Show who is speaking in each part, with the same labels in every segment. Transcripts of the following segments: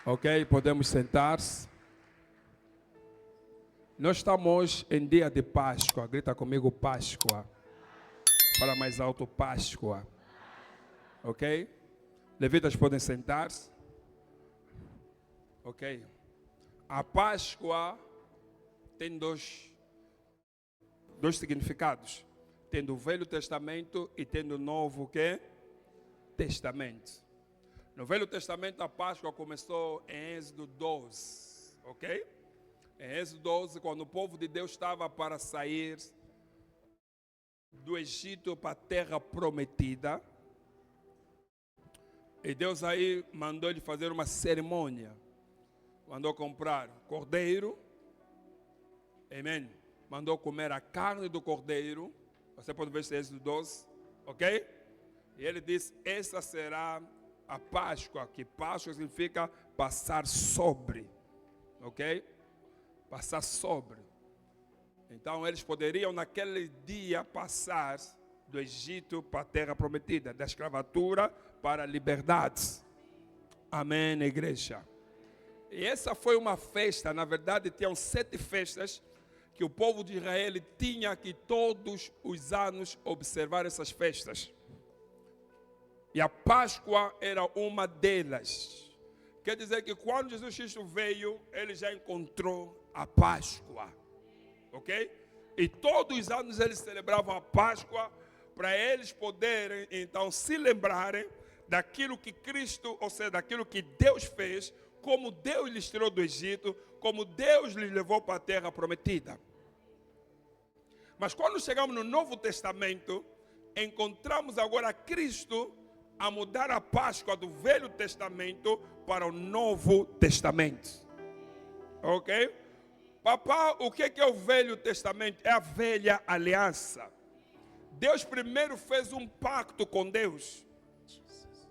Speaker 1: Ok, podemos sentar-se. Nós estamos em dia de Páscoa. Grita comigo, Páscoa. Fala mais alto, Páscoa. Ok? Levitas podem sentar-se. Ok. A Páscoa tem dois significados. Tem do Velho Testamento e tem do Novo Testamento. No Velho Testamento, a Páscoa começou em Êxodo 12, ok? Em Êxodo 12, quando o povo de Deus estava para sair do Egito para a terra prometida, e Deus aí mandou ele fazer uma cerimônia. Mandou comprar cordeiro, amém? Mandou comer a carne do cordeiro. Você pode ver esse Êxodo 12, ok? E ele disse, essa será a Páscoa, que Páscoa significa passar sobre, ok? Passar sobre. Então eles poderiam naquele dia passar do Egito para a terra prometida, da escravatura para a liberdade. Amém, igreja. E essa foi uma festa, na verdade tinham 7 festas que o povo de Israel tinha que todos os anos observar essas festas. E a Páscoa era uma delas. Quer dizer que quando Jesus Cristo veio, ele já encontrou a Páscoa. Ok? E todos os anos eles celebravam a Páscoa para eles poderem então se lembrarem daquilo que Cristo, ou seja, daquilo que Deus fez, como Deus lhes tirou do Egito, como Deus lhes levou para a terra prometida. Mas quando chegamos no Novo Testamento, encontramos agora Cristo a mudar a Páscoa do Velho Testamento para o Novo Testamento. Ok? Papá, o que é o Velho Testamento? É a velha aliança. Deus primeiro fez um pacto com Deus.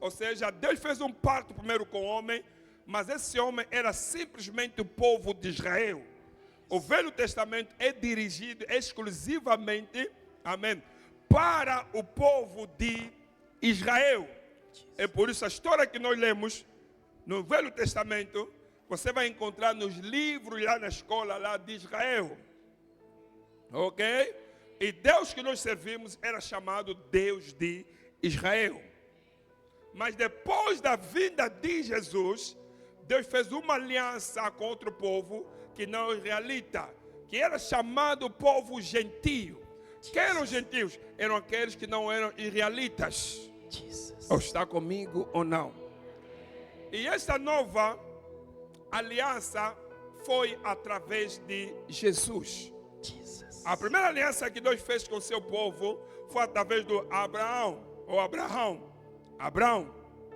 Speaker 1: Ou seja, Deus fez um pacto primeiro com o homem, mas esse homem era simplesmente o povo de Israel. O Velho Testamento é dirigido exclusivamente, amém, para o povo de Israel. É por isso a história que nós lemos no Velho Testamento, você vai encontrar nos livros lá na escola lá de Israel. Ok? E Deus que nós servimos era chamado Deus de Israel. Mas depois da vinda de Jesus, Deus fez uma aliança com outro povo que não é israelita, que era chamado povo gentio. Quem eram os gentios? Eram aqueles que não eram israelitas. Ou está comigo ou não? E esta nova aliança foi através de Jesus. A primeira aliança que Deus fez com o seu povo foi através do Abraão,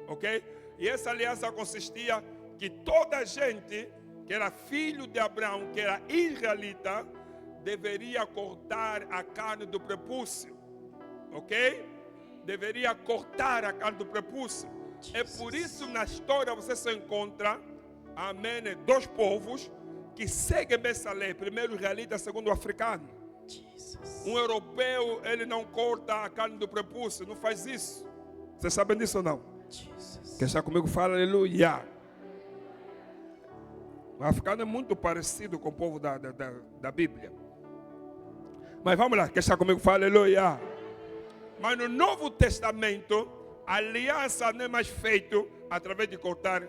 Speaker 1: ok? E essa aliança consistia que toda a gente que era filho de Abraão, que era israelita, deveria cortar a carne do prepúcio, ok? Deveria cortar a carne do prepúcio. É por isso na história você só encontra, amém, 2 povos que seguem essa lei. Primeiro o israelita, segundo o africano. Um europeu, ele não corta a carne do prepúcio, não faz isso. Vocês sabem disso ou não? Quem está comigo fala aleluia. O africano é muito parecido com o povo da Bíblia. Mas vamos lá, quem está comigo fala aleluia. Mas no Novo Testamento, a aliança não é mais feita através de cortar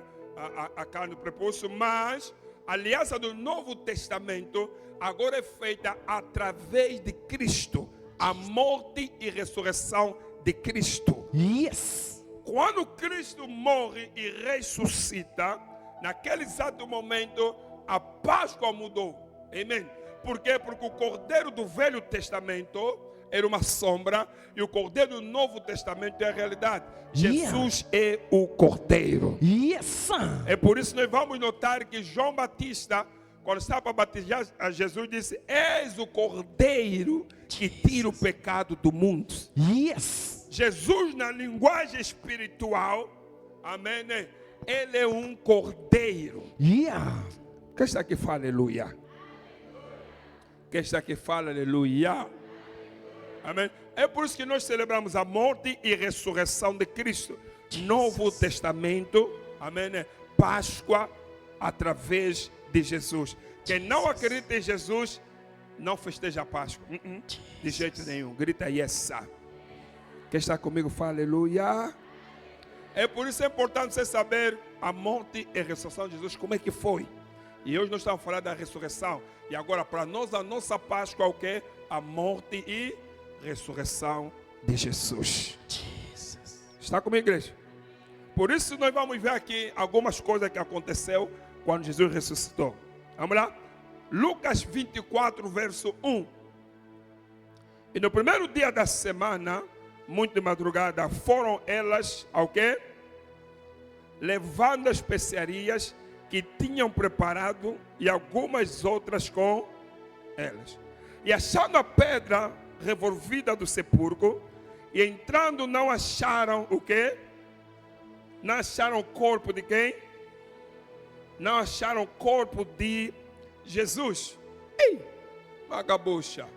Speaker 1: a carne do prepúcio, mas a aliança do Novo Testamento agora é feita através de Cristo, a morte e ressurreição de Cristo.
Speaker 2: Yes.
Speaker 1: Quando Cristo morre e ressuscita, naquele exato momento, a Páscoa mudou. Amém? Por quê? Porque o Cordeiro do Velho Testamento era uma sombra e o Cordeiro do Novo Testamento é a realidade. Jesus é o Cordeiro.
Speaker 2: Yes.
Speaker 1: É por isso que nós vamos notar que João Batista, quando estava para batizar a Jesus, disse: és o Cordeiro que tira o pecado do mundo.
Speaker 2: Yes.
Speaker 1: Jesus, na linguagem espiritual, amém, né? Ele é um cordeiro.
Speaker 2: Yeah.
Speaker 1: Quem está aqui fala aleluia? Quem está aqui fala aleluia? Amém? É por isso que nós celebramos a morte e ressurreição de Cristo. Novo Testamento, amém, né? Páscoa através de Jesus. Quem não acredita em Jesus, não festeja a Páscoa. De jeito nenhum. Grita yes. Quem está comigo, fala aleluia. É por isso é importante você saber a morte e a ressurreição de Jesus, como é que foi. E hoje nós estamos falando da ressurreição. E agora para nós a nossa Páscoa é o quê? A morte e ressurreição de Jesus. Está comigo, igreja? Por isso nós vamos ver aqui algumas coisas que aconteceu quando Jesus ressuscitou. Vamos lá? Lucas 24, verso 1. E no primeiro dia da semana, muito de madrugada, foram elas ao quê? Levando as especiarias que tinham preparado e algumas outras com elas. E achando a pedra revolvida do sepulcro, e entrando não acharam o quê? Não acharam o corpo de quem? Não acharam o corpo de Jesus. Ei, vagabucha.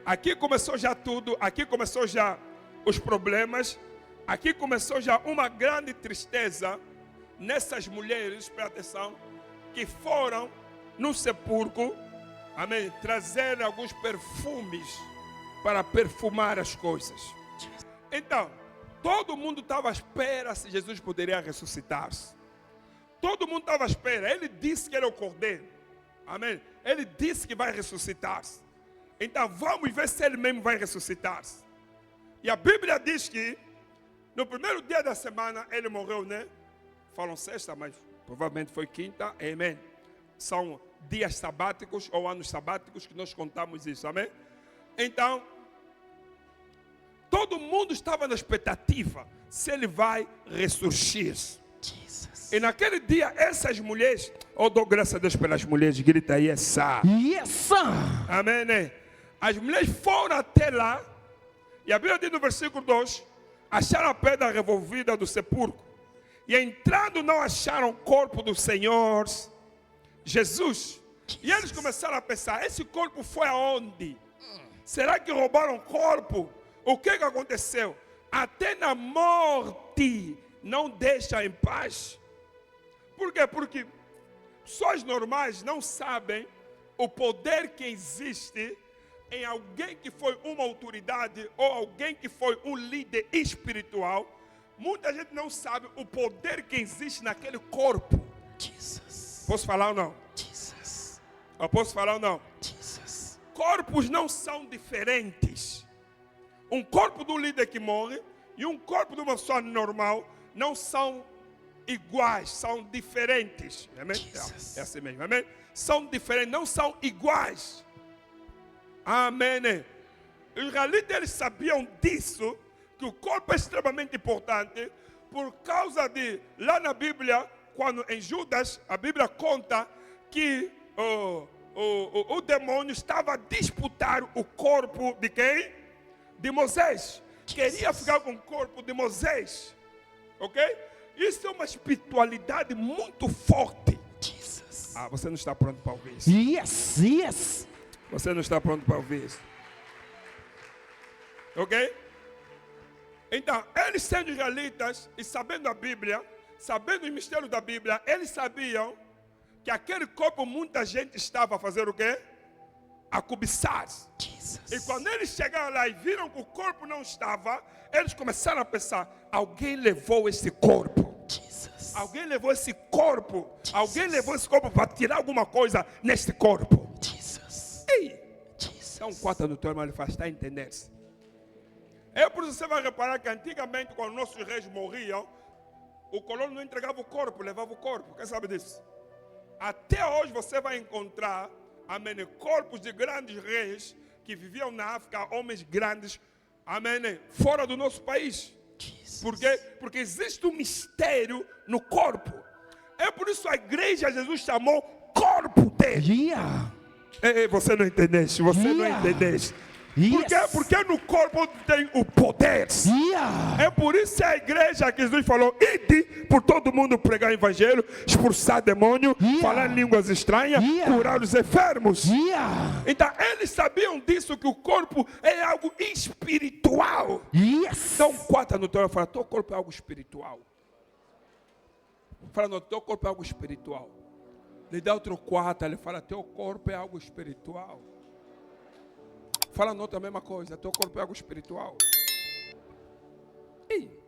Speaker 1: Aqui começou já tudo, aqui começou já os problemas, aqui começou já uma grande tristeza nessas mulheres, presta atenção, que foram no sepulcro, amém, trazer alguns perfumes para perfumar as coisas. Então, todo mundo estava à espera se Jesus poderia ressuscitar-se. Todo mundo estava à espera. Ele disse que ele é o Cordeiro. Amém? Ele disse que vai ressuscitar-se. Então vamos ver se ele mesmo vai ressuscitar-se. E a Bíblia diz que no primeiro dia da semana ele morreu, né? Falam sexta, mas provavelmente foi quinta. Amém? São dias sabáticos ou anos sabáticos que nós contamos isso. Amém? Então, todo mundo estava na expectativa se ele vai ressurgir. E naquele dia, essas mulheres, eu dou graças a Deus pelas mulheres, grita aí, essa.
Speaker 2: Yes, sir.
Speaker 1: Amém, né? As mulheres foram até lá, e a Bíblia diz no versículo 2, acharam a pedra revolvida do sepulcro, e entrando não acharam o corpo do Senhor Jesus. E eles começaram a pensar, esse corpo foi aonde? Será que roubaram o corpo? O que aconteceu? Até na morte não deixa em paz. Por quê? Porque pessoas normais não sabem o poder que existe em alguém que foi uma autoridade ou alguém que foi um líder espiritual. Muita gente não sabe o poder que existe naquele corpo.
Speaker 2: Jesus.
Speaker 1: Posso falar ou não?
Speaker 2: Jesus.
Speaker 1: Eu posso falar ou não?
Speaker 2: Jesus.
Speaker 1: Corpos não são diferentes. Um corpo do líder que morre e um corpo de uma pessoa normal não são iguais, são diferentes. Amém? É assim mesmo, amém? São diferentes, não são iguais. Amém. Os israelitas eles sabiam disso, que o corpo é extremamente importante, por causa de, lá na Bíblia, quando em Judas, a Bíblia conta que o demônio estava a disputar o corpo de quem? De Moisés. Queria ficar com o corpo de Moisés. Ok? Isso é uma espiritualidade muito forte.
Speaker 2: Jesus.
Speaker 1: Ah, você não está pronto para ouvir isso.
Speaker 2: Yes, yes.
Speaker 1: Você não está pronto para ouvir isso. Ok? Então, eles sendo israelitas e sabendo a Bíblia, sabendo os mistérios da Bíblia, eles sabiam que aquele corpo muita gente estava a fazer o quê? A cobiçar.
Speaker 2: Jesus.
Speaker 1: E quando eles chegaram lá e viram que o corpo não estava, eles começaram a pensar, alguém levou esse corpo.
Speaker 2: Jesus.
Speaker 1: Alguém levou esse corpo. Jesus. Alguém levou esse corpo para tirar alguma coisa neste corpo.
Speaker 2: Jesus.
Speaker 1: Ei!
Speaker 2: Jesus.
Speaker 1: Então, quarta no teu irmão, ele faz, está a entender-se. É por isso que você vai reparar que antigamente, quando nossos reis morriam, o colono não entregava o corpo, levava o corpo. Quem sabe disso? Até hoje você vai encontrar, amém, corpos de grandes reis que viviam na África, homens grandes, amém, fora do nosso país. Por quê? Porque existe um mistério no corpo. É por isso a igreja Jesus chamou corpo dele.
Speaker 2: Yeah.
Speaker 1: Ei, você não entendeste, você não entendeste. Por quê?
Speaker 2: Yes.
Speaker 1: Porque no corpo tem o poder.
Speaker 2: Yeah.
Speaker 1: É por isso que a igreja que Jesus falou, ide por todo mundo pregar o evangelho, expulsar demônio, falar línguas estranhas, curar os enfermos.
Speaker 2: Yeah.
Speaker 1: Então eles sabiam disso, que o corpo é algo espiritual.
Speaker 2: Yes.
Speaker 1: Então, quatro no teu e fala, teu corpo é algo espiritual. Fala, não, teu corpo é algo espiritual. Lhe dá outro quarto, ele fala, teu corpo é algo espiritual. Fala, não, a mesma coisa, teu corpo é algo espiritual. Ei.